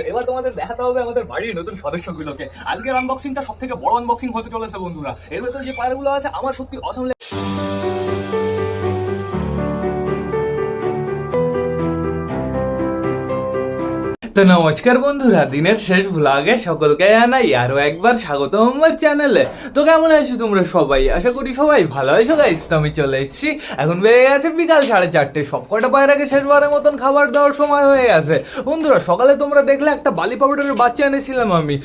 এবার তোমাদের দেখাতে হবে আমাদের বাড়ির নতুন সদস্যগুলোকে। আজকের আনবক্সিংটা সব থেকে বড় আনবক্সিং হতে চলেছে বন্ধুরা। এর ভেতরে যে পায়রাগুলো আছে আমার সত্যি অসম। তো নমস্কার বন্ধুরা, দিনের শেষ ভ্লগে সকলকে জানাই আরো একবার স্বাগত আমার চ্যানেলে। তো কেমন আছো তোমরা সবাই? আশা করি সবাই ভালো আছো গাইস। তো আমি চলে এসেছি, এখন বেড়ে গেছে বিকাল 4:30। সবকটা পায়রাকে শেষবারের মতন খাবার দেওয়ার সময় হয়ে গেছে বন্ধুরা। সকালে তোমরা দেখলে একটা বালি পাউডারের বাচ্চা এনেছিলাম আমি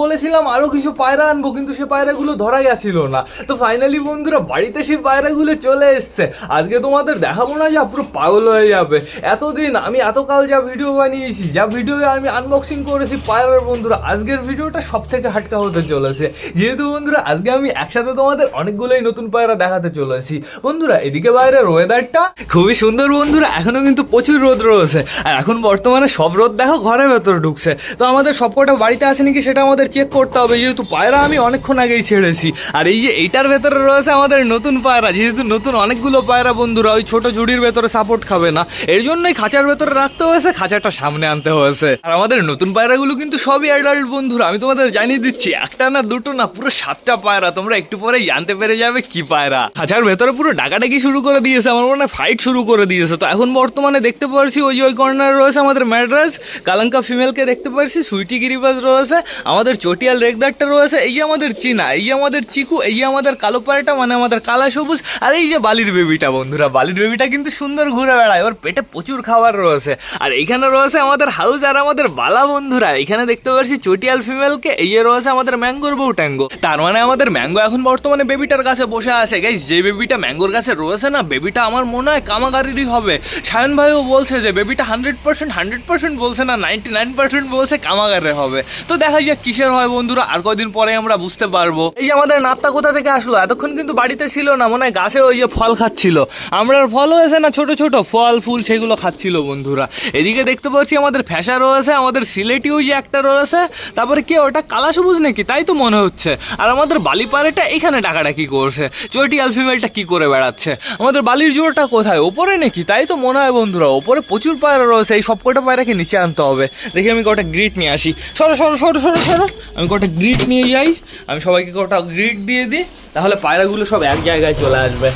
বলেছিলাম আরো কিছু পায়রা আনবো, কিন্তু সে পায়রাগুলো ধরা গেছিল না। তো ফাইনালি বন্ধুরা বাড়িতে সেই পায়রাগুলো চলে এসছে। আজকে তোমাদের দেখাবো না, যা পুরো পাগল হয়ে যাবে। এতদিন আমি এতকাল যা ভিডিও বানিয়েছি, যা ভিডিও আমি আনবক্সিং করেছি পায়রার বন্ধুরা, আজকের ভিডিওটা সব থেকে হাটকা হতে চলেছে। যেহেতু বন্ধুরা আজকে আমি একসাথে তোমাদের অনেকগুলোই নতুন পায়রা দেখাতে চলেছি বন্ধুরা। এদিকে বাইরের ওয়েদারটা খুবই সুন্দর বন্ধুরা, এখনো কিন্তু প্রচুর রোদ রয়েছে। আর এখন বর্তমানে সব রোদ দেখো ঘরের ভেতরে ঢুকছে। তো আমাদের সবকটা বাড়িতে আছে নাকি সেটা আমাদের চেক করতে হবে, যেহেতু পায়রা আমি অনেকক্ষণ আগেই ছেড়েছি। আর এই যে এইটার ভেতরে রয়েছে আমাদের নতুন পায়রা, যেহেতু নতুন অনেকগুলো পায়রা বন্ধুরা, ওই ছোট ঝুড়ির ভেতরে সাপোর্ট খাবে না, এর জন্যই খাঁচার ভেতরে রাখতে হয়েছে, খাঁচাটা সামনে আনতে হয়েছে। আর আমাদের নতুন পায়রাগুলো কিন্তু সবই অ্যাডাল্ট বন্ধুরা, আমি তোমাদের জানিয়ে দিচ্ছি, একটা না দুটো না পুরো 7টা পায়রা। তোমরা একটু পরেই জানতে পেরে যাবে কি পায়রা। খাঁচার ভেতরে পুরো ডাকাডাকি শুরু করে দিয়েছে, আমার মনে হয় ফাইট শুরু করে দিয়েছে। তো এখন বর্তমানে দেখতে পাচ্ছি ওই কর্নারে রয়েছে আমাদের ম্যাড্রাস কালাঙ্কা ফিমেলকে দেখতে পাচ্ছি, সুইটি গিরিবাজ রয়েছে, আমাদের চটিয়াল রেগদারটা রয়েছে, এই যে আমাদের চীনা, এই যে আমাদের চিকু, এই যে আমাদের কালো পায়রাটা মানে আমাদের কালা সবুজ, আর এই যে বালির বেবিটা বন্ধুরা। বালির বেবিটা কিন্তু সুন্দর ঘুরে বেড়ায়, ওর পেটে প্রচুর খাবার রয়েছে। আর এইখানে রয়েছে আমাদের হাউস আর আমাদের বালা বন্ধুরা। এখানে দেখতে পাচ্ছি চটিয়াল ফিমেলকে, এই রয়েছে আমাদের ম্যাঙ্গোর বউ ট্যাঙ্গো। তার মানে আমাদের ম্যাঙ্গো এখন বর্তমানে বেবিটার কাছে বসে আছে গাইস। যে বেবিটা ম্যাঙ্গোর কাছে রয়েছে না, বেবিটা আমার মনে হয় কামাগারিরই হবে। সায়ন ভাইও বলছে যে বেবিটা 100% বলছে না, 99% বলছে কামাগারের হবে। তো দেখা যাক কিসের হয় বন্ধুরা, আর কয়দিন পরে আমরা বুঝতে পারবো। এই যে আমাদের নাপ্তা কোথা থেকে আসলো, এতক্ষণ কিন্তু বাড়িতে ছিল না, মনে হয় গাছে ওই যে ফল খাচ্ছিল। আমরার ফল হয়েছে না ছোট ছোট ফল ফুল, সেগুলো খাচ্ছিল বন্ধুরা। এদিকে দেখতে পাচ্ছি আমাদের ফ্যাসা রয়েছে, আমাদের সিলেটি ওই যে একটা রয়েছে, তারপরে কে ওটা কালা সবুজ নাকি তাই তো মনে হচ্ছে। আর আমাদের বালি পাড়েটা এখানে ডাকাডাকি করছে, চটিয়াল ফিমেলটা কি করে বেড়াচ্ছে। আমাদের বালির জোড়টা কোথায়, ওপরে নাকি তাই তো মনে হয় বন্ধুরা। ওপরে প্রচুর পায়রা রয়েছে, এই সব কটা পায়রাকে নিচে আনতে হবে। দেখি আমি কটা গ্রিট নিয়ে আসি। সরো সরো সরো সরো সরো, আমি কটা গ্রিট নিয়ে যাই, আমি সবাইকে কটা গ্রিট দিয়ে দিই, তাহলে পায়রাগুলো সব এক জায়গায় চলে আসবে।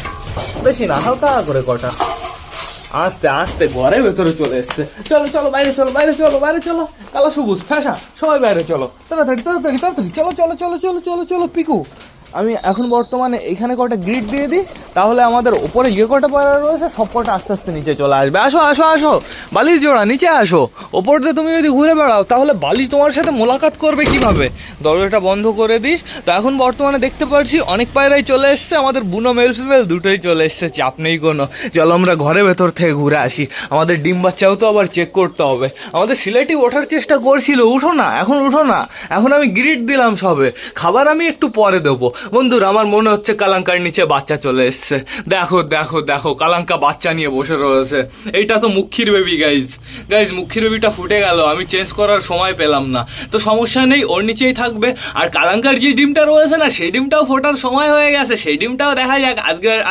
বেশি না, হালকা করে কটা, আস্তে আস্তে ঘরের ভেতরে চলে এসছে। চলো চলো বাইরে চলো, বাইরে চলো, বাইরে চলো, কালো সবুজ ফ্যাশা সবাই বাইরে চলো, তাড়াতাড়ি তাড়াতাড়ি তাড়াতাড়ি চলো চলো চলো চলো চলো চলো। পিকু আমি এখন বর্তমানে এখানে কটা গ্রিড দিয়ে দিই, তাহলে আমাদের ওপরে যে কটা পায়রা রয়েছে সব কটা আস্তে আস্তে নিচে চলে আসবে। আসো আসো আসো বালির জোড়া, নিচে আসো। ওপর দিয়ে তুমি যদি ঘুরে বেড়াও তাহলে বালি তোমার সাথে মোলাকাত করবে কিভাবে। দরজাটা বন্ধ করে দিই। তো এখন বর্তমানে দেখতে পাচ্ছি অনেক পায়রাই চলে এসছে, আমাদের বুনো মেল ফিমেল দুটোই চলে এসছে, চাপ নেই কোনো। চলো আমরা ঘরের ভেতর থেকে ঘুরে আসি, আমাদের ডিম বাচ্চাও তো আবার চেক করতে হবে। আমাদের সিলেটি ওঠার চেষ্টা করছিল, উঠো না এখন, উঠো না এখন, আমি গ্রিড দিলাম সবে, খাবার আমি একটু পরে দেবো বন্ধুরা। আমার মনে হচ্ছে কালাঙ্কার নিচে বাচ্চা চলে এসছে। দেখো দেখো দেখো, কালাঙ্কা বাচ্চা নিয়ে বসে রয়েছে। এইটা তো মুখির বেবি গাইজ। মুখির বেবিটা ফুটে গেল, আমি চেঞ্জ করার সময় পেলাম না। তো সমস্যা নেই, ওর নিচেই থাকবে। আর কালাঙ্কার যে ডিমটা রয়েছে না, সেই ডিমটাও ফোটার সময় হয়ে গেছে, সেই ডিমটাও দেখা যাক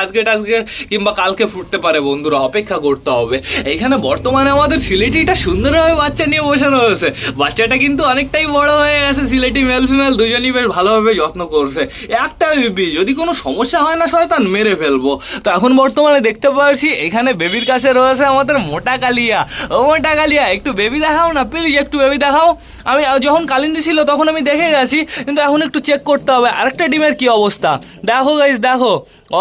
আজকে কিংবা কালকে ফুটতে পারে বন্ধুরা, অপেক্ষা করতে হবে। এইখানে বর্তমানে আমাদের সিলেটিটা সুন্দরভাবে বাচ্চা নিয়ে বসে রয়েছে। বাচ্চাটা কিন্তু অনেকটাই বড় হয়ে গেছে, সিলেটি মেল ফিমেল দুজনই বেশ ভালোভাবে যত্ন করছে। একটা বেবি, যদি কোনো সমস্যা হয় না শয়তান মেরে ফেলবো। তো এখন বর্তমানে দেখতে পাচ্ছি এখানে বেবির কাছে রয়েছে আমাদের মোটা কালিয়া। ও মোটা কালিয়া, একটু বেবি দেখাও না প্লিজ, একটু বেবি দেখাও। আমি যখন কালিন্দি ছিল তখন আমি দেখে গেছি, কিন্তু এখন একটু চেক করতে হবে আরেকটা ডিমের কি অবস্থা। দেখো গাইস দেখো,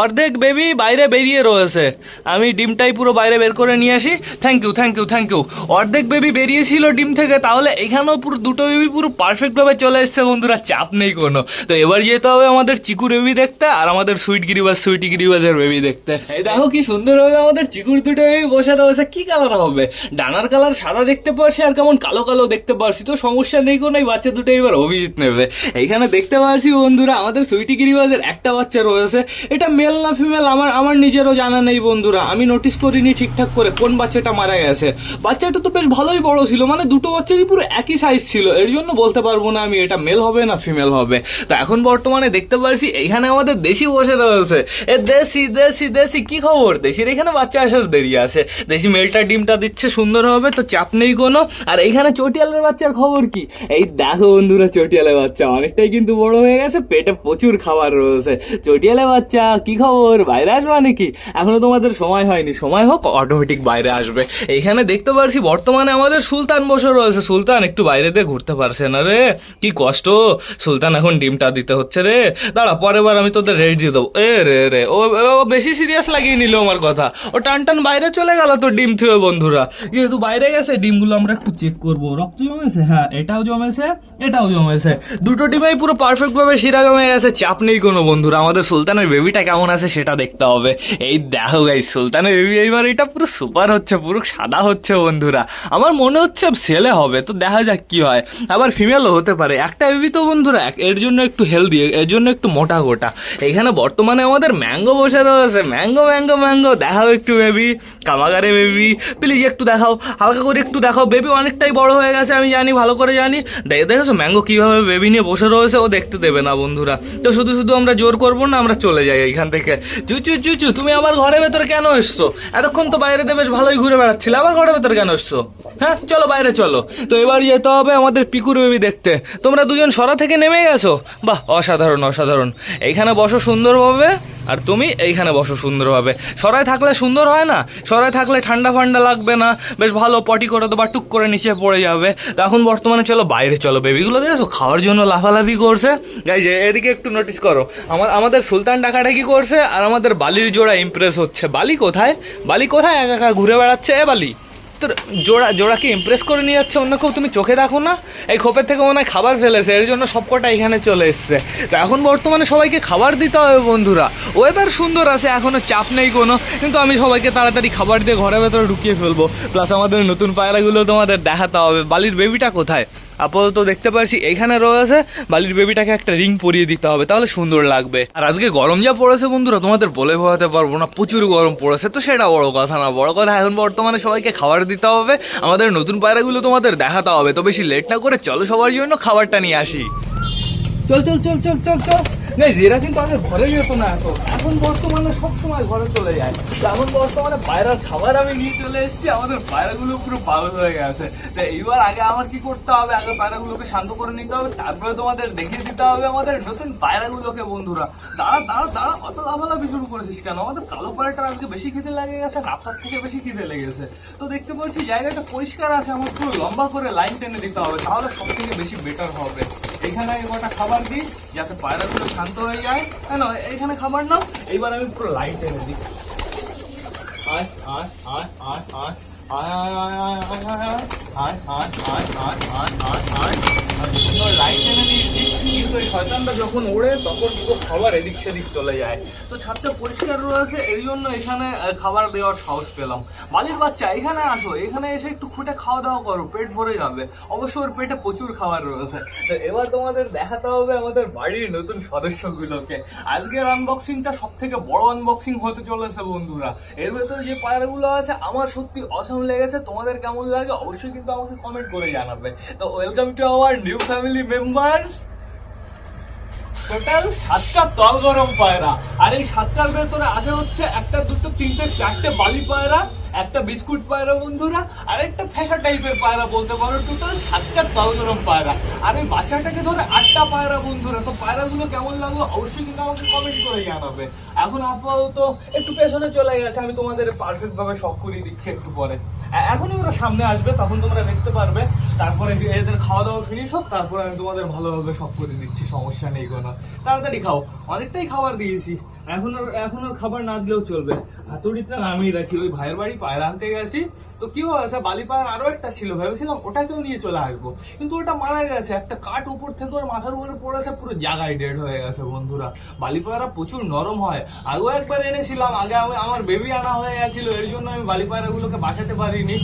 অর্ধেক বেবি বাইরে বেরিয়ে রয়েছে। আমি ডিমটাই পুরো বাইরে বের করে নিয়ে আসি। Thank you thank you thank you. অর্ধেক বেবি বেরিয়েছিল ডিম থেকে, তাহলে এখানেও পুরো দুটো বেবি পুরো পারফেক্টভাবে চলে এসছে বন্ধুরা, চাপ নেই কোনো। তো এবার যেতে হবে আমাদের চিকুর বেবি দেখতে, আর আমাদের সুইটি গিরিবাজের বেবি দেখতে। এই দেখো কি সুন্দরভাবে আমাদের চিকুর দুটো বেবি বসে রয়েছে। কি কালার হবে, ডানার কালার সাদা দেখতে পারছি, আর কেমন কালো কালো দেখতে পারছি। তো সমস্যা নেই কোনো, এই বাচ্চা দুটো এবার অভিজিৎ নেবে। এইখানে দেখতে পারছি বন্ধুরা আমাদের সুইটি গিরিবাজের একটা বাচ্চা রয়েছে, এটা মেল না ফিমেল আমার আমার নিজেরও জানা নেই বন্ধুরা, আমি নোটিস করিনি ঠিকঠাক করে কোন বাচ্চাটা মারা গেছে। বাচ্চাটা তো বেশ ভালোই বড় ছিল, মানে দুটো বাচ্চারই পুরো একই সাইজ ছিল, এর জন্য বলতে পারবো না আমি এটা মেল হবে না ফিমেল হবে। তো এখন বর্তমানে দেখতে পাচ্ছি এইখানে আমাদের দেশি বসে রয়েছে। এ দেশি দেশি দেশি কি খবর? দেশির এখানে বাচ্চা আসার দেরি আছে, দেশি মেলটা ডিমটা দিচ্ছে সুন্দর হবে, তো চাপ নেই কোনো। আর এইখানে চটিয়ালের বাচ্চার খবর কি? এই দেখো বন্ধুরা, চটিয়ালের বাচ্চা অনেকটাই কিন্তু বড় হয়ে গেছে, পেটে প্রচুর খাবার রয়েছে। চটিয়ালের বাচ্চা কি খবর? বাইরে আসবে নাকি? এখনো তোমাদের সময় হয়নি, সময় হোক অটোমেটিক বাইরে আসবে। এইখানে দেখতে পাচ্ছি বর্তমানে আমাদের সুলতান বসে রয়েছে। সুলতান একটু বাইরে দিয়ে ঘুরতে পারছে না রে, কি কষ্ট। সুলতান এখন ডিমটা দিতে হচ্ছে রে, দাঁড়া পরের বার আমি তোদের রেট দিয়ে দেবো। এ রে রে, ও বেশি সিরিয়াস লাগিয়ে নিল আমার কথা, ও টান টান বাইরে চলে গেল তো ডিম থুয়ে। বন্ধুরা যেহেতু বাইরে গেছে, ডিমগুলো আমরা একটু চেক করবো। রক্ত জমেছে, হ্যাঁ এটাও জমেছে, এটাও জমেছে, দুটো ডিমেই পুরো পারফেক্ট ভাবে শিরা জমে গেছে, চাপ নেই কোনো। বন্ধুরা আমাদের সুলতানের বেবিটা কেমন আছে সেটা দেখতে হবে। এই দেখো গাইস, সুলতানের বেবি এইবার এটা পুরো সুপার হচ্ছে, পুরো সাদা হচ্ছে বন্ধুরা। আমার মনে হচ্ছে ছেলে হবে, তো দেখা যাক কি হয়, আবার ফিমেলও হতে পারে। একটা বেবি তো বন্ধুরা, এর জন্য একটু হেলদি, এর জন্য একটু মোটা গোটা। এখানে বর্তমানে আমাদের ম্যাঙ্গো বসে রয়েছে, ম্যাঙ্গো ম্যাঙ্গো ম্যাঙ্গো, দেখাও একটু বেবি, কামাগারে বেবি প্লিজ একটু দেখাও, হালকা করে একটু দেখাও। বেবি অনেকটাই বড় হয়ে গেছে, আমি জানি, ভালো করে জানি। দেখেছো ম্যাঙ্গো কিভাবে বেবি নিয়ে বসে রয়েছে, ও দেখতে দেবে না বন্ধুরা। তো শুধু শুধু আমরা জোর করবো না, আমরা চলে যাই এইখান থেকে। চুচু চুচু, তুমি আমার ঘরের ভেতরে কেন এসছো? এতক্ষণ তো বাইরে বেশ ভালোই ঘুরে বেড়াচ্ছিলে, আবার ঘরের ভেতরে কেন এসছো? হ্যাঁ চলো বাইরে চলো। তো এবার যেতে হবে আমাদের পিকুর বেবি দেখতে। তোমরা দুজন সরা থেকে নেমে গেছো, বাহ অসাধারণ অসাধারণ। এইখানে বসো সুন্দরভাবে, আর তুমি এইখানে বসো সুন্দরভাবে। সরাই থাকলে সুন্দর হয় না, সরাই থাকলে ঠান্ডা ফান্ডা লাগবে না, বেশ ভালো পটি করে দেবা, টুক করে নিচে পড়ে যাবে। তো এখন বর্তমানে চলো বাইরে চলো। বেবিগুলো দেখেছো খাওয়ার জন্য লাফালাফি করছে। গাইজ এদিকে একটু নোটিস করো, আমাদের সুলতান ডাকাডাকি করছে, আর আমাদের বালির জোড়া ইমপ্রেস হচ্ছে। বালি কোথায়? বালি কোথায় একা একা ঘুরে বেড়াচ্ছে? এ বালি, তোর জোড়াকে ইমপ্রেস করে নিয়ে যাচ্ছে অন্য কেউ, তুমি চোখে দেখো না? এই খোপের থেকে মনে হয় খাবার ফেলেছে, এর জন্য সবকটা এখানে চলে এসছে। তো এখন বর্তমানে সবাইকে খাবার দিতে হবে বন্ধুরা। ওয়েদার সুন্দর আছে, এখনো চাপ নেই কোনো, কিন্তু আমি সবাইকে তাড়াতাড়ি খাবার দিয়ে ঘরের ভেতরে ঢুকিয়ে ফেলবো। প্লাস আমাদের নতুন পায়রাগুলো তোমাদের দেখাতে হবে। বালির বেবিটা কোথায়? আপাতত দেখতে পাচ্ছি এইখানে রয়েছে। বালির বেবিটাকে একটা রিং পরিয়ে দিতে হবে, তাহলে সুন্দর লাগবে। আর আজকে গরম যা পড়েছে বন্ধুরা, তোমাদের বলে বোঝাতে পারবো না, প্রচুর গরম পড়েছে। তো সেটা বড় কথা না, বড় কথা এখন বর্তমানে সবাইকে খাবার দিতে হবে, আমাদের নতুন পায়রাগুলো তোমাদের দেখাতে হবে। তো বেশি লেট না করে চলো সবার জন্য খাবারটা নিয়ে আসি। চল চল চল চল চল চল। এরা কিন্তু আগে ঘরে যেত না, এখন বর্তমানে সবসময় ঘরে চলে যায়। এখন বর্তমানে পায়রার খাবার আমি নিয়ে চলে এসেছি, আমাদের পায়রাগুলো পুরো পাগল হয়ে গেছে। তো এইবার আগে আমার কি করতে হবে, আগে পায়রাগুলোকে শান্ত করে নিতে হবে, তারপরে তোমাদের দেখিয়ে দিতে হবে আমাদের নতুন পায়রাগুলোকে। বন্ধুরা দাঁড়া দাঁড়া দাঁড়া, অত লাফালাফি শুরু করেছিস কেন? আমাদের কালো পায়রাটা আজকে বেশি খিদে লেগে গেছে, রাস্তার থেকে বেশি খিদে লেগেছে। তো দেখতে পাচ্ছি জায়গাটা পরিষ্কার আছে, আমার পুরো লম্বা করে লাইন টেনে দিতে হবে, তাহলে সব থেকে বেশি বেটার হবে। এখানে একটা খাবার দিই যাতে পায়রাগুলো শান্ত হয়ে যায়। হ্যাঁ না, এইখানে খাবার নাও, এইবার আমি পুরো লাইন টেনে দিই। আয় আয় আয় আয় আয় আয় আয় আয় আয় আয় আয় আয় আয় আয়। লাইট এনে দিয়েছি, কিন্তু এই শয়তানটা যখন ওড়ে তখন পুরো খাবার এদিক সেদিক চলে যায়। তো ছাদটা পরিষ্কার রয়েছে, এই জন্য এখানে খাবার দেওয়ার সাহস পেলাম। বালির বাচ্চা এখানে আসো, এখানে এসে একটু খুঁটে খাওয়া দাওয়া করো, পেট ভরে যাবে। অবশ্য ওর পেটে প্রচুর খাবার রয়েছে। তো এবার তোমাদের দেখাতে হবে আমাদের বাড়ির নতুন সদস্যগুলোকে। আজকের আনবক্সিংটা সব থেকে বড় আনবক্সিং হতে চলেছে বন্ধুরা। এর ভেতরে যে পায়রাগুলো আছে আমার সত্যি অসাম লেগেছে, তোমাদের কেমন লাগে অবশ্যই কিন্তু আমাকে কমেন্ট করে জানাবে। তো welcome to our new family member. Total 7টা তল গরম পায়রা, আর এই 7টার ভেতরে আছে হচ্ছে 1, 2, 3, 4টে বালি পায়রা, একটা বিস্কুট পায়রা বন্ধুরা, আর একটা ফেসা টাইপের পায়রা বলতে পারো। টোটাল 7টা তল গরম পায়রা, আর এই বাচ্চাটাকে ধরে 8টা পায়রা বন্ধুরা। তো পায়রাগুলো কেমন লাগলো অবশ্যই কিন্তু আমাকে কমেন্ট করে জানাবে। এখন আপাতত একটু পেছনে চলে গেছে, আমি তোমাদের পারফেক্ট ভাবে শখ করিয়ে দিচ্ছি একটু পরে। এখনই ওরা সামনে আসবে, তখন তোমরা দেখতে পারবে। তারপরে এদের খাওয়া দাওয়া ফিনিশ হোক, তারপরে আমি তোমাদের ভালোভাবে সব করে দিচ্ছি, সমস্যা নেই কোনো। তাড়াতাড়ি খাও, অনেকটাই খাবার দিয়েছি, এখন ওর খাবার না দিলেও চলবে। হাতুড়িটা নামিয়ে রাখি, ওই ভাইয়ের বাড়ি পায়রা আনতে গেছি, তো কি হয়েছে, বালি পায়রা আরো একটা ছিল, ভেবেছিলাম ওটাকেও নিয়ে চলে আসবো, কিন্তু ওটা মারা গেছে। একটা কাঠ উপর থেকে ওর মাথার উপরে পড়েছে, পুরো জায়গায় ডেড হয়ে গেছে বন্ধুরা। বালি পায়রা প্রচুর নরম হয়। আগেও একবার এনেছিলাম, আগে আমার বেবি আনা হয়ে গেছিল, এর জন্য আমি বালি পায়রাগুলোকে বাঁচাতে পারিনি।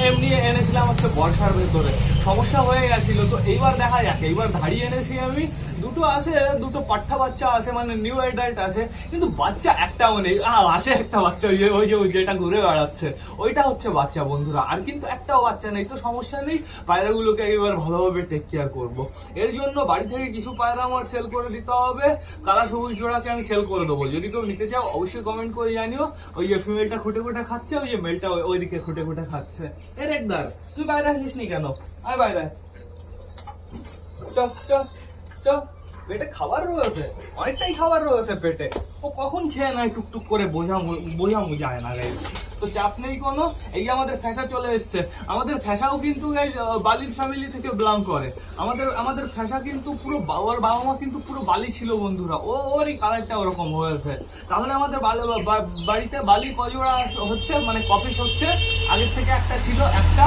এমনি এনেছিলাম হচ্ছে বর্ষার ভেতরে, সমস্যা হয়ে গেছিল। তো এইবার দেখা যাক, এইবার ধাড়ি এনেছি আমি, দুটো আছে, দুটো পাঠা বাচ্চা আছে, মানে নিউ অ্যাডাল্ট আছে, কিন্তু বাচ্চা একটাও নেই। আছে একটা বাচ্চা, ওই যে যেটা ঘুরে বেড়াচ্ছে, ওইটা হচ্ছে বাচ্চা বন্ধুরা, আর কিন্তু একটাও বাচ্চা নেই। তো সমস্যা নেই, পায়রাগুলোকে এবার ভালোভাবে টেক কেয়ার করবো। এর জন্য বাড়ি থেকে কিছু পায়রা আমার সেল করে দিতে হবে। কালা সবুজ জোড়াকে আমি সেল করে দেবো, যদি কেউ নিতে চাও অবশ্যই কমেন্ট করে জানিও। ওই যে ফিমেলটা খুঁটে খুঁটে খাচ্ছে, ওই যে মেলটা ওইদিকে খুঁটে খুঁটে খাচ্ছে। একদার তুই বাইরে আসিস নি কেন? আয় বাইরে, চল চল চল, পেটে খাবার রয়েছে, অনেকটাই খাবার রয়েছে পেটে। ও কখন খেয়ে নেয় টুকটুক করে বোঝামু যায় না গাইস। তো চাপ নেই কোনো। এই যে আমাদের ফ্যাশা চলে এসছে। আমাদের ফ্যাশাও কিন্তু গাইস বালির ফ্যামিলি থেকে বিলং করে। আমাদের ফ্যাশা কিন্তু পুরো ওর বাবা মা কিন্তু পুরো বালি ছিল বন্ধুরা, ওরই কালারটা ওরকম হয়েছে। তাহলে আমাদের বাড়িতে বালি কজোড়া হচ্ছে, মানে কপিস হচ্ছে। আগের থেকে একটা ছিল, একটা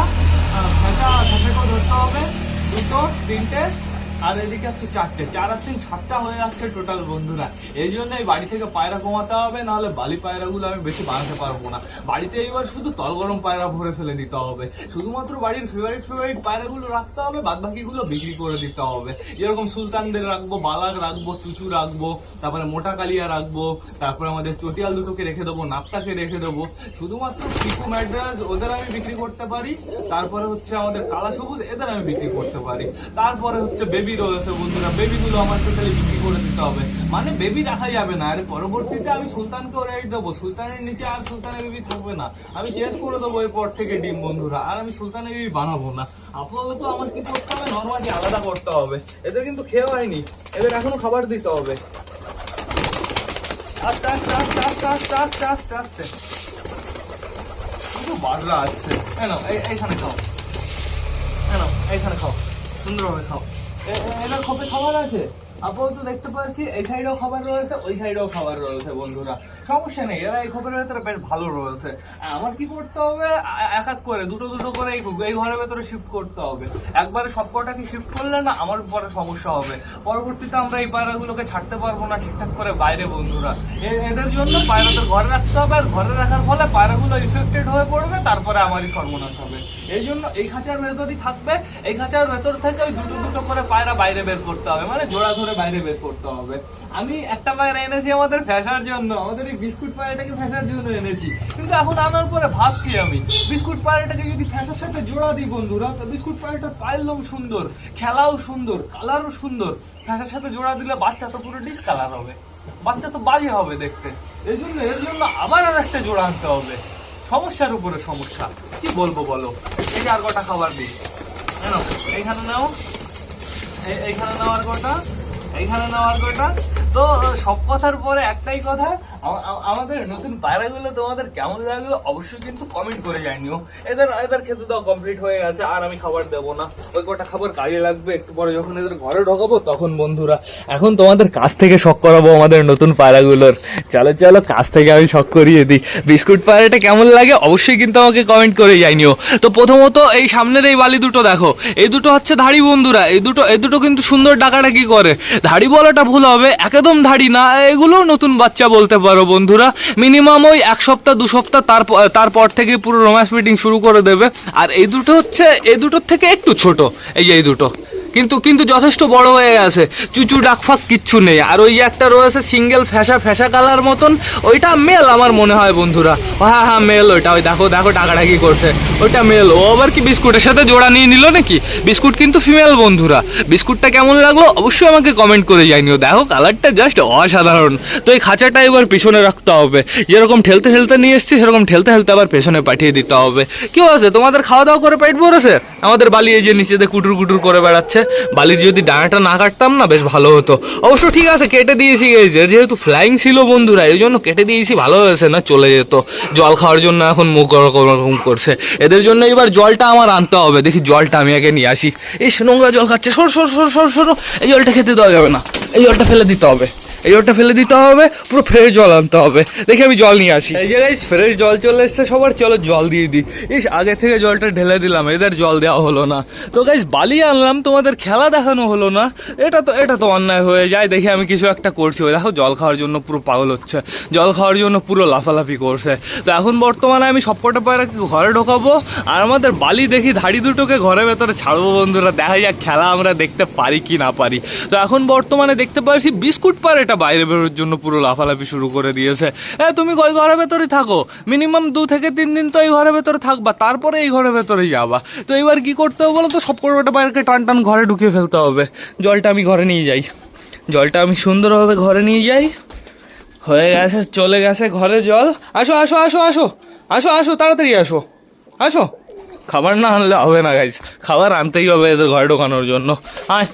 ফ্যাশাকেও ধরতে হবে, দুটো তিনটে, আর এদিকে হচ্ছে চারটে, 4 আর 3 6টা হয়ে যাচ্ছে টোটাল বন্ধুরা। এই জন্য এই বাড়ি থেকে পায়রা কমাতে হবে, নাহলে বালি পায়রাগুলো আমি বেশি বানাতে পারবো না। বাড়িতে এইবার শুধু তলগরম পায়রা ভরে ফেলে দিতে হবে, শুধুমাত্র বাড়ির ফেভারিট পায়রাগুলো রাখতে হবে, বাদ বাকিগুলো বিক্রি করে দিতে হবে। যেরকম সুলতানদের রাখবো, বালাক রাখবো, চুচু রাখবো, তারপরে মোটা কালিয়া রাখবো, তারপরে আমাদের চটিয়াল দুটোকে রেখে দেবো, নাপটাকে রেখে দেবো। শুধুমাত্র পিকু ম্যাড্রাস ওদের আমি বিক্রি করতে পারি, তারপরে হচ্ছে আমাদের কালা সবুজ এদের আমি বিক্রি করতে পারি, তারপরে হচ্ছে বেবি রয়েছে বন্ধুরা, বেবিগুলো আমার টোটালি বিক্রি করে দিতে হবে। মানে বেবি রাখা যাবে না, আর পরবর্তীতে আমি সুলতানকেও রেট দেবো, সুলতানের নিচে আর সুলতানের বেবি থাকবে না, আমি চেঞ্জ করে দেবো এরপর থেকে ডিম বন্ধুরা। আর আমি সুলতানের বেবি বানাবো না। আপাতত আমার কি করতে হবে, নর্মালি আলাদা করতে হবে। এদের কিন্তু খেয়ে হয়নি, এদের এখনো খাবার দিতে হবে। আস্তে আস্তে আস্তে আস্তে আস্তে আস্তে আস্তে আস্তে কিন্তু বাজরা আসছে। এইখানে খাও, এইখানে খাও, সুন্দরভাবে খাও। এনার খোপে খাবার আছে, আপাতত দেখতে পাচ্ছি। এই সাইডেও খাবার রয়েছে, ওই সাইডেও খাবার রয়েছে বন্ধুরা, সমস্যা নেই। এরা এই খোপের ভেতরে বেশ ভালো রয়েছে। আমার কি করতে হবে, এক এক করে দুটো করে এই ঘরের ভেতরে শিফট করতে হবে। একবারে সব কটাকে শিফট করলে না আমার পরে সমস্যা হবে, পরবর্তীতে আমরা এই পায়রাগুলোকে ছাড়তে পারবো না ঠিকঠাক করে বাইরে বন্ধুরা। এদের জন্য পায়রাদের ঘরে রাখতে হবে, আর ঘরে রাখার ফলে পায়রাগুলো ইনফেক্টেড হয়ে পড়বে, তারপরে আমারই সর্বনাশ হবে। এই জন্য এই খাঁচার ভেতরই থাকবে, এই খাঁচার ভেতর থেকে ওই দুটো করে পায়রা বাইরে বের করতে হবে, মানে জোড়া ধরে বাইরে বের করতে হবে। আমি একটা পায়রা এনেছি আমাদের ফ্যাশার জন্য, আমাদের এই বিস্কুট পায়রাটাকে ফ্যাশার জন্য এনেছি, কিন্তু এখন আনার পরে ভাবছি আমি বিস্কুট পায়রাটাকে যদি ফ্যাশার সাথে জোড়া দিই বন্ধুরা, তো বিস্কুট পায়রাটার পায়ের লোম সুন্দর, খেলাও সুন্দর, কালারও সুন্দর। ফ্যাশার সাথে জোড়া দিলে বাচ্চা তো পুরো ডিসকালার হবে, বাচ্চা তো বাজে হবে দেখতে। এর জন্য আবার আর একটা জোড়া আনতে হবে। সমস্যার উপরে সমস্যা, কি বলবো বলো। এই যে আর কটা খাবার দিই, এইখানে নাও, এইখানে নেওয়ার কটা, এইখানে নেওয়ার কটা। তো সব কথার পরে একটাই কথা, আমাদের নতুন পায়রাগুলো তোমাদের কেমন লাগলো অবশ্যই কিন্তু কমেন্ট করে জানিও। এদের খেতে দাও কমপ্লিট হয়ে গেছে, আর আমি খাবার দেবো না। ওই কটা খাবার কাজে লাগবে একটু পরে যখন এদের ঘরে ঢোকাবো তখন বন্ধুরা। এখন তোমাদের কাছ থেকে শখ করাবো আমাদের নতুন পায়রাগুলোর। চলো চলো কাছ থেকে আমি শখ করিয়ে দিই। বিস্কুট পায়রাটা কেমন লাগে অবশ্যই কিন্তু আমাকে কমেন্ট করে জানিও। তো প্রথমত এই সামনের এই বালি দুটো দেখো, এই দুটো হচ্ছে ধাড়ি বন্ধুরা। এই দুটো কিন্তু সুন্দর ডাকাডাকি করে, ধাড়ি বলাটা ভুল হবে, একদম ধাড়ি না। এগুলো নতুন বাচ্চা বলতে পারো বন্ধুরা। মিনিমাম ওই 1 সপ্তাহ 2 সপ্তাহ তারপর থেকে পুরো রোম্যান্স মিটিং শুরু করে দেবে। আর এই দুটো হচ্ছে এই দুটোর থেকে একটু ছোট, এই দুটো কিন্তু যথেষ্ট বড় হয়ে গেছে, চুচু ডাকফাক কিচ্ছু নেই। আর ওই যে একটা রয়েছে সিঙ্গেল ফ্যাশা কালার মতন, ওইটা মেল আমার মনে হয় বন্ধুরা। হ্যাঁ মেল ওইটা, ওই দেখো টাকাটাকি করছে, ওইটা মেল। ও আবার কি বিস্কুটের সাথে জোড়া নিয়ে নিল নাকি? বিস্কুট কিন্তু ফিমেল বন্ধুরা। বিস্কুটটা কেমন লাগলো অবশ্যই আমাকে কমেন্ট করে জানিও। দেখো কালারটা জাস্ট অসাধারণ। তো এই খাঁচাটা এবার পিছনে রাখতে হবে, যেরকম ঠেলতে নিয়ে এসছি সেরকম ঠেলতে আবার পেছনে পাঠিয়ে দিতে হবে। কি আছে তোমাদের খাওয়া দাওয়া করে পেট ভরেছে? আমাদের বালি এই যে নিচেতে কুটুর করে বেড়াচ্ছে। বালির যদি ডানাটা না কাটতাম না বেশ ভালো হতো। অবশ্য ঠিক আছে কেটে দিয়েছি, যেহেতু ফ্লাইং ছিল বন্ধুরা এই জন্য কেটে দিয়েছি, ভালো হয়েছে, না চলে যেত। জল খাওয়ার জন্য এখন মুখ ওরকম করছে। এদের জন্য এবার জলটা আমার আনতে হবে, দেখি জলটা আমি আগে নিয়ে আসি। এই নোংরা জল খাচ্ছে, সর। এই জলটা খেতে দেওয়া যাবে না, এই জলটা ফেলে দিতে হবে। এই জলটা ফেলে দিতে হবে, পুরো ফ্রেশ জল আনতে হবে। দেখি আমি জল নিয়ে আসি। এই যে গাইস ফ্রেশ জল চলে এসছে সবার, চলো জল দিয়ে দিই। ইস আগে থেকে জলটা ঢেলে দিলাম, এদের জল দেওয়া হলো না। তো গাইস বালি আনলাম, তোমাদের খেলা দেখানো হলো না, এটা তো অন্যায় হয়ে যায়। দেখি আমি কিছু একটা করছি, ওই দেখো জল খাওয়ার জন্য পুরো পাগল হচ্ছে, জল খাওয়ার জন্য পুরো লাফালাফি করছে। তো এখন বর্তমানে আমি সবকটা পায়রাকে ঘরে ঢোকাবো, আর আমাদের বালি দেখি ধাড়ি দুটোকে ঘরের ভেতরে ছাড়বো। বন্ধুরা দেখা যাক খেলা আমরা দেখতে পারি কি না পারি। তো এখন বর্তমানে দেখতে পাচ্ছি বিস্কুট পায়রাটা বাইরে বেরোর জন্য পুরো লাফালাফি শুরু করে দিয়েছে। তুমি ওই ঘরের ভেতরে থাকো, মিনিমাম 2 থেকে 3 দিন তো এই ঘরের ভেতরে থাকবা, তারপরে এই ঘরের ভেতরেই যাবা। তো এবার কি করতে হবে বলো তো, সব কটা পায়রাকে টান টান ঘরে ঢুকিয়ে ফেলতে হবে। জলটা আমি ঘরে নিয়ে যাই, জলটা আমি সুন্দরভাবে ঘরে নিয়ে যাই। হয়ে গেছে, চলে গেছে ঘরে জল। আসো আসো আসো আসো আসো আসো, তাড়াতাড়ি আসো আসো। খাবার না আনলে হবে না গাইজ, খাবার আনতেই হবে এদের ঘরে ঢোকানোর জন্য। আয়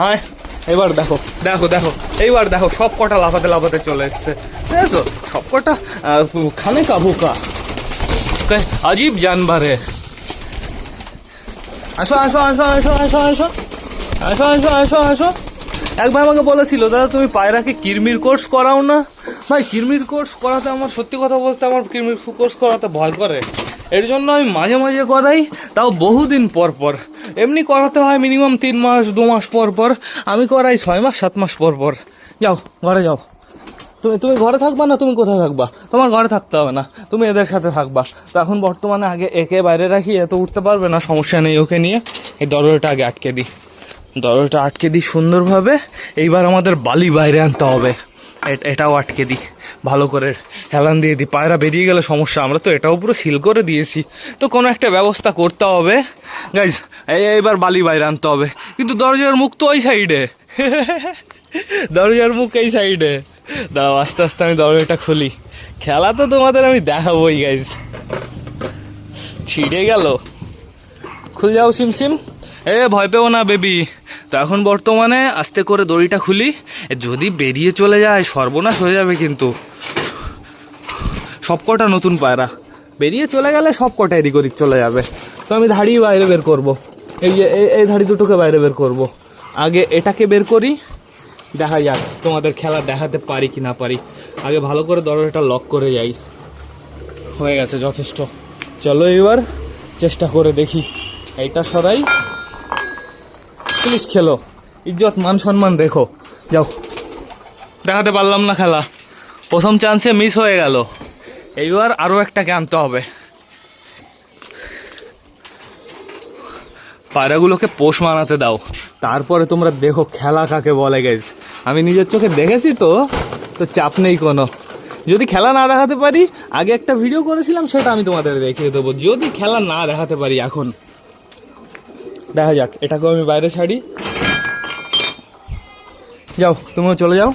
আয়, এবার দেখো দেখো দেখো, এইবার দেখো সব কটা লাফাতে লাফাতে চলে এসছে, ঠিক আছে? সব কটা খানে কা ভুকা আজীব জানবার হে। আসো আসো আসো আসো আসো আসো আসো আসো আসো আসো। একবার আমাকে বলেছিল, দাদা তুমি পায়রাকে কিরমির কোর্স করাও না। ভাই কিরমির কোর্স করাতে আমার, সত্যি কথা বলতে আমার কিরমির কোর্স করাতে ভয় করে। এর জন্য আমি মাঝে মাঝে করাই, তাও বহুদিন পর পর। এমনি করাতে হয় মিনিমাম 3 মাস 2 মাস পর পর, আমি করাই 6 মাস 7 মাস পর পর। যাও ঘরে যাও, তুমি ঘরে থাকবা না? তুমি কোথায় থাকবা? তোমার ঘরে থাকতে হবে না, তুমি এদের সাথে থাকবা। তো এখন বর্তমানে আগে একে বাইরে রাখি, এত উঠতে পারবে না, সমস্যা নেই, ওকে নিয়ে এই দরজাটা আগে আটকে দিই, দরজাটা আটকে দিই সুন্দরভাবে। এইবার আমাদের বালি বাইরে আনতে হবে, এটাও আটকে দিই ভালো করে, হেলান দিয়ে দিই। পায়রা বেরিয়ে গেলে সমস্যা, আমরা তো এটাও পুরো সিল করে দিয়েছি। তো কোনো একটা ব্যবস্থা করতে হবে গাইজ। এইবার বালি বাইরে আনতে হবে, কিন্তু দরজার মুখ তো ওই সাইডে, দরজার মুখ এই সাইডে। দাঁড়াও আস্তে আস্তে আমি দরজাটা খুলি, খেলা তো তোমাদের আমি দেখাবোই গাইজ। ছিঁড়ে গেল, খুলে যাও সিমসিম, ভয় পেও না বেবি। তো এখন বর্তমানে আস্তে করে দড়িটা খুলি, যদি বেরিয়ে চলে যায় সর্বনাশ হয়ে যাবে। কিন্তু সব কটা নতুন পায়রা বেরিয়ে চলে গেলে সব কটা এদিক ওদিক চলে যাবে। তো আমি ধাড়ি বাইরে বের করব, এই যে এই ধাড়ি দুটোকে বাইরে বের করব। আগে এটাকে বের করি, দেখা যাক তোমাদের খেলা দেখাতে পারি কি না পারি। আগে ভালো করে দরজাটা লক করে যাই। হয়ে গেছে যথেষ্ট, চলো এবার চেষ্টা করে দেখি। এইটা সরাই, প্লিজ খেলো, ইজ্জত মান সম্মান দেখো। যাও, দেখাতে পারলাম না খেলা, প্রথম চান্সে মিস হয়ে গেল। এইবার আরও একটাকে আনতে হবে। পায়রাগুলোকে পোষ মানাতে দাও, তারপরে তোমরা দেখো খেলা কাকে বলে গাইজ। আমি নিজের চোখে দেখেছি, তো চাপ নেই কোনো। যদি খেলা না দেখাতে পারি, আগে একটা ভিডিও করেছিলাম সেটা আমি তোমাদের দেখিয়ে দেবো। যদি খেলা না দেখাতে পারি, এখন দেখা যাক। এটাকেও আমি বাইরে ছাড়ি, যাও তুমিও চলে যাও।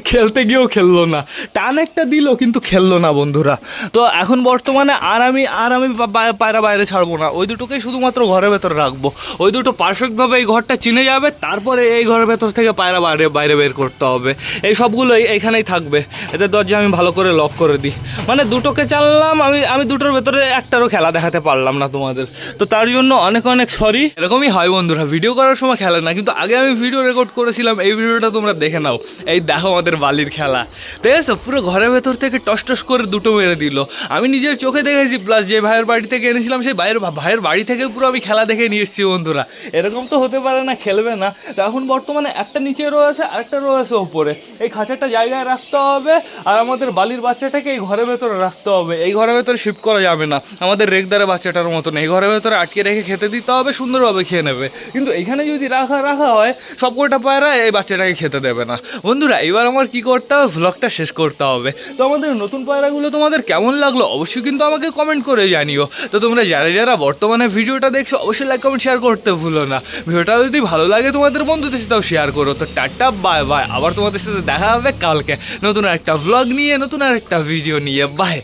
খেলতে গিয়েও খেললো না, টান একটা দিল কিন্তু খেললো না বন্ধুরা। তো এখন বর্তমানে আর আমি পায়রা বাইরে ছাড়বো না, ওই দুটোকেই শুধুমাত্র ঘরের ভেতরে রাখবো। ওই দুটো পারফেক্টভাবে এই ঘরটা চিনে যাবে, তারপরে এই ঘরের ভেতর থেকে পায়রা বাইরে বের করতে হবে। এই সবগুলো এইখানেই থাকবে, এদের দরজা আমি ভালো করে লক করে দিই। মানে দুটোকে চাললাম, আমি দুটোর ভেতরে একটারও খেলা দেখাতে পারলাম না তোমাদের, তো তার জন্য অনেক অনেক সরি। এরকমই হয় বন্ধুরা, ভিডিও করার সময় খেলে না, কিন্তু আগে আমি ভিডিও রেকর্ড করেছিলাম, এই ভিডিওটা তোমরা দেখে নাও। এই দেখো আমাদের বালির খেলা, ঠিক আছে? পুরো ঘরের ভেতর থেকে টস করে দুটো মেরে দিল। আমি নিজের চোখে দেখেছি, প্লাস যে ভাইয়ের বাড়ি থেকে এনেছিলাম সেই ভাইয়ের বাড়ি থেকে পুরো আমি খেলা দেখে নিয়ে এসেছি বন্ধুরা। এরকম তো হতে পারে না খেলবে না। তো এখন বর্তমানে একটা নিচে রয়েছে, আরেকটা রয়েছে ওপরে। এই খাঁচাটা জায়গায় রাখতে হবে, আর আমাদের বালির বাচ্চাটাকে এই ঘরের ভেতরে রাখতে হবে। এই ঘরের ভেতরে শিফট করা যাবে না, আমাদের রেগদারে বাচ্চাটার মতন এই ঘরের ভেতরে আটকে রেখে খেতে দিতে হবে, সুন্দরভাবে খেয়ে নেবে। কিন্তু এখানে যদি রাখা হয়, সব কটা পায়রা এই বাচ্চাটাকে খেতে দেবে না বন্ধুরা। এবার আমার কি করতে হবে, ভ্লগটা শেষ করতে হবে। তো আমাদের নতুন পায়রাগুলো তোমাদের কেমন লাগলো অবশ্যই কিন্তু আমাকে কমেন্ট করে জানিও। তো তোমরা যারা বর্তমানে ভিডিওটা দেখছো অবশ্যই লাইক কমেন্ট শেয়ার করতে ভুলো না। ভিডিওটা যদি ভালো লাগে তোমাদের বন্ধুদের সাথেও শেয়ার করো। তো টাটা বাই বাই, আবার তোমাদের সাথে দেখা হবে কালকে নতুন একটা ভ্লগ নিয়ে, নতুন আর একটা ভিডিও নিয়ে। বাই।